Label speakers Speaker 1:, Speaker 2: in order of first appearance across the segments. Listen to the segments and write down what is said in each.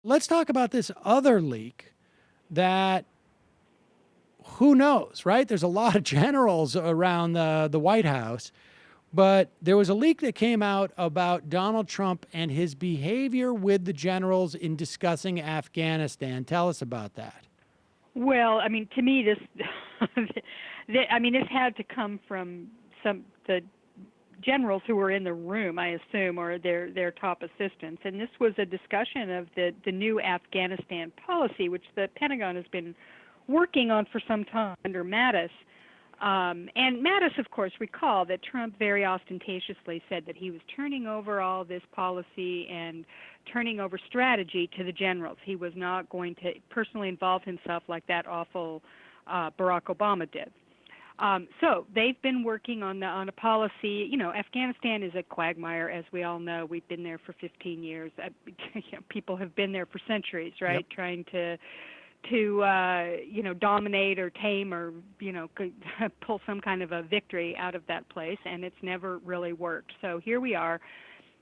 Speaker 1: Let's talk about this other leak that who knows, right? There's a lot of generals around the White House, but there was a leak that came out about Donald Trump and his behavior with the generals in discussing Afghanistan. Tell us about that.
Speaker 2: Well, I mean, to me, this, this had to come from the generals who were in the room, I assume, or their top assistants. And this was a discussion of the new Afghanistan policy, which the Pentagon has been working on for some time under Mattis. And Mattis, of course, recalled that Trump very ostentatiously said that he was turning over all this policy and turning over strategy to the generals. He was not going to personally involve himself like that awful Barack Obama did. So they've been working on a policy. You know, Afghanistan is a quagmire, as we all know. We've been there for 15 years. People have been there for centuries, right? Yep. Trying to dominate or tame or, pull some kind of a victory out of that place, and it's never really worked. So here we are,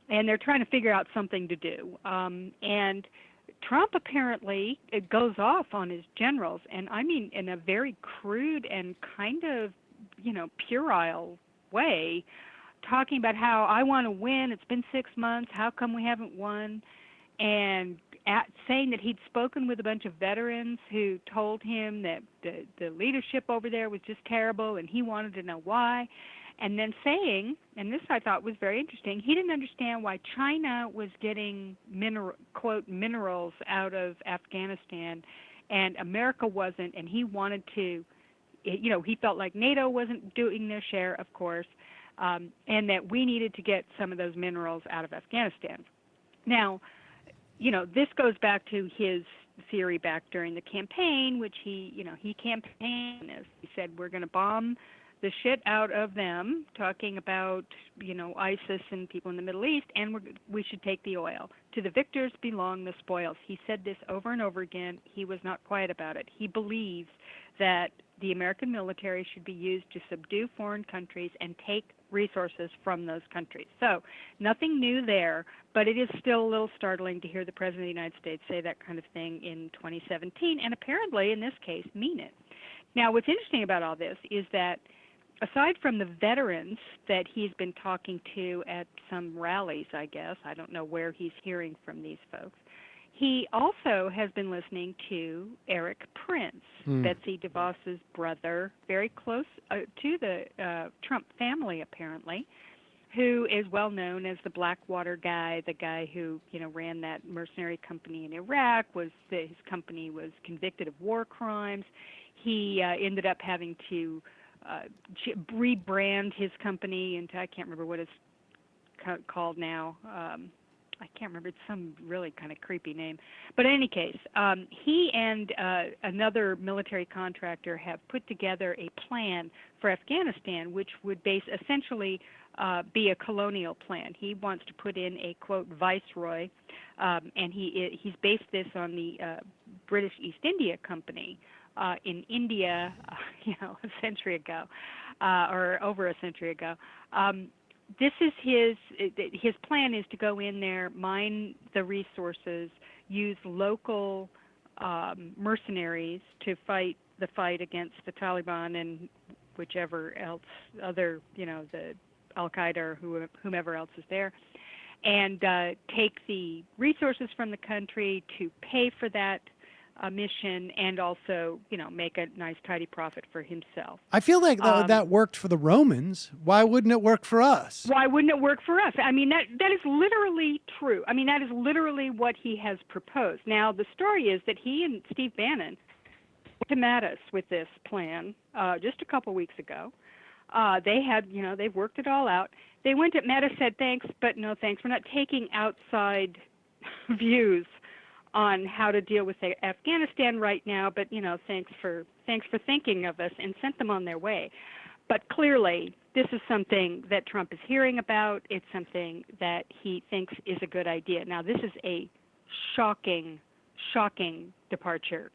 Speaker 2: and they're trying to figure out something to do. And Trump apparently goes off on his generals, and I mean in a very crude and kind of, puerile way, talking about how I want to win. It's been 6 months. How come we haven't won? And saying that he'd spoken with a bunch of veterans who told him that the leadership over there was just terrible and he wanted to know why. And then saying, and this I thought was very interesting, he didn't understand why China was getting quote, minerals out of Afghanistan and America wasn't, and he wanted to, he felt like NATO wasn't doing their share, of course, and that we needed to get some of those minerals out of Afghanistan. Now, this goes back to his theory back during the campaign, which he campaigned as he said, we're going to bomb the shit out of them, talking about, ISIS and people in the Middle East, and we should take the oil. To the victors belong the spoils. He said this over and over again. He was not quiet about it. He believes that the American military should be used to subdue foreign countries and take resources from those countries. So nothing new there, but it is still a little startling to hear the President of the United States say that kind of thing in 2017, and apparently in this case mean it. Now, what's interesting about all this is that aside from the veterans that he's been talking to at some rallies, I guess, I don't know where he's hearing from these folks, he also has been listening to Eric Prince, Betsy DeVos's brother, very close to the Trump family, apparently, who is well known as the Blackwater guy, the guy who, ran that mercenary company in Iraq. His company was convicted of war crimes. He ended up having to rebrand his company into, I can't remember what it's called now. I can't remember. It's some really kind of creepy name. But in any case, he and another military contractor have put together a plan for Afghanistan, which would essentially be a colonial plan. He wants to put in a, quote, viceroy, and he's based this on the British East India Company in India, a century ago, or over a century ago. This is his plan is to go in there, mine the resources, use local mercenaries to fight the fight against the Taliban and whichever else other, the Al-Qaeda or whomever else is there, and take the resources from the country to pay for that mission and also, make a nice tidy profit for himself.
Speaker 1: I feel like that worked for the Romans. Why wouldn't it work for us?
Speaker 2: Why wouldn't it work for us? I mean, that is literally true. I mean, that is literally what he has proposed. Now, the story is that he and Steve Bannon went to Mattis with this plan just a couple weeks ago. They had, they've worked it all out. They went at Mattis, said, thanks, but no thanks. We're not taking outside views on how to deal with Afghanistan right now, but thanks for thinking of us, and sent them on their way. But clearly, this is something that Trump is hearing about. It's something that he thinks is a good idea. Now, this is a shocking departure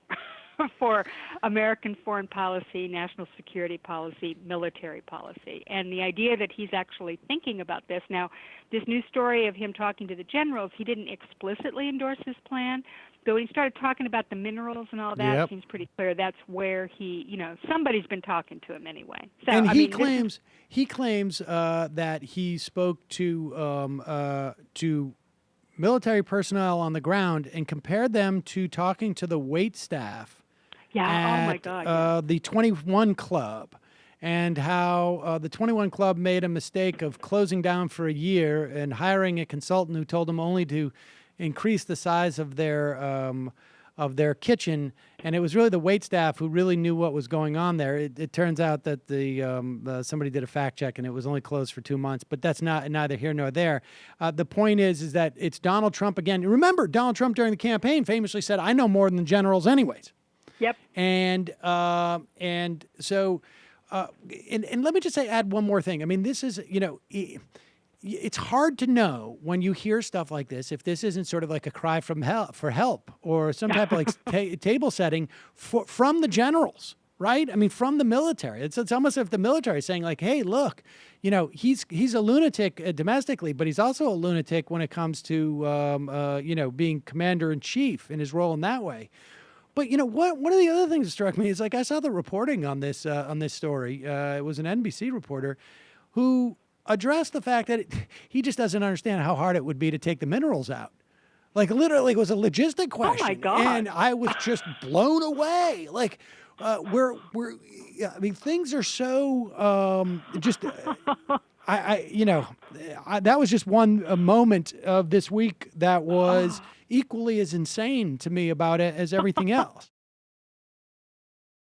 Speaker 2: for American foreign policy, national security policy, military policy. And the idea that he's actually thinking about this. Now, this new story of him talking to the generals, he didn't explicitly endorse his plan, but when he started talking about the minerals and all that, it
Speaker 1: Yep.
Speaker 2: seems pretty clear that's where he, somebody's been talking to him anyway. So,
Speaker 1: And
Speaker 2: I
Speaker 1: he
Speaker 2: mean, this is,
Speaker 1: claims that he spoke to military personnel on the ground and compared them to talking to the wait staff
Speaker 2: yeah, oh my
Speaker 1: at
Speaker 2: God, yeah.
Speaker 1: the 21 Club, and how the 21 Club made a mistake of closing down for a year and hiring a consultant who told them only to increase the size of their kitchen, and it was really the wait staff who really knew what was going on there. It turns out that somebody did a fact check, and it was only closed for 2 months. But that's neither here nor there. The point is that it's Donald Trump again. Remember, Donald Trump during the campaign famously said, "I know more than generals, anyways."
Speaker 2: Yep.
Speaker 1: And so, and let me just add one more thing. I mean, this is, it's hard to know when you hear stuff like this if this isn't sort of like a cry for help or some type of like table setting from the generals, right? I mean, from the military. It's almost as if the military is saying like, "Hey, look, he's a lunatic domestically, but he's also a lunatic when it comes to being commander in chief in his role in that way." But one of the other things that struck me is like I saw the reporting on this story. It was an NBC reporter who addressed the fact that he just doesn't understand how hard it would be to take the minerals out. Like literally, it was a logistic question.
Speaker 2: Oh my God.
Speaker 1: And I was just blown away. Like yeah, I mean, things are so just. That was just one moment of this week that was equally as insane to me about it as everything else.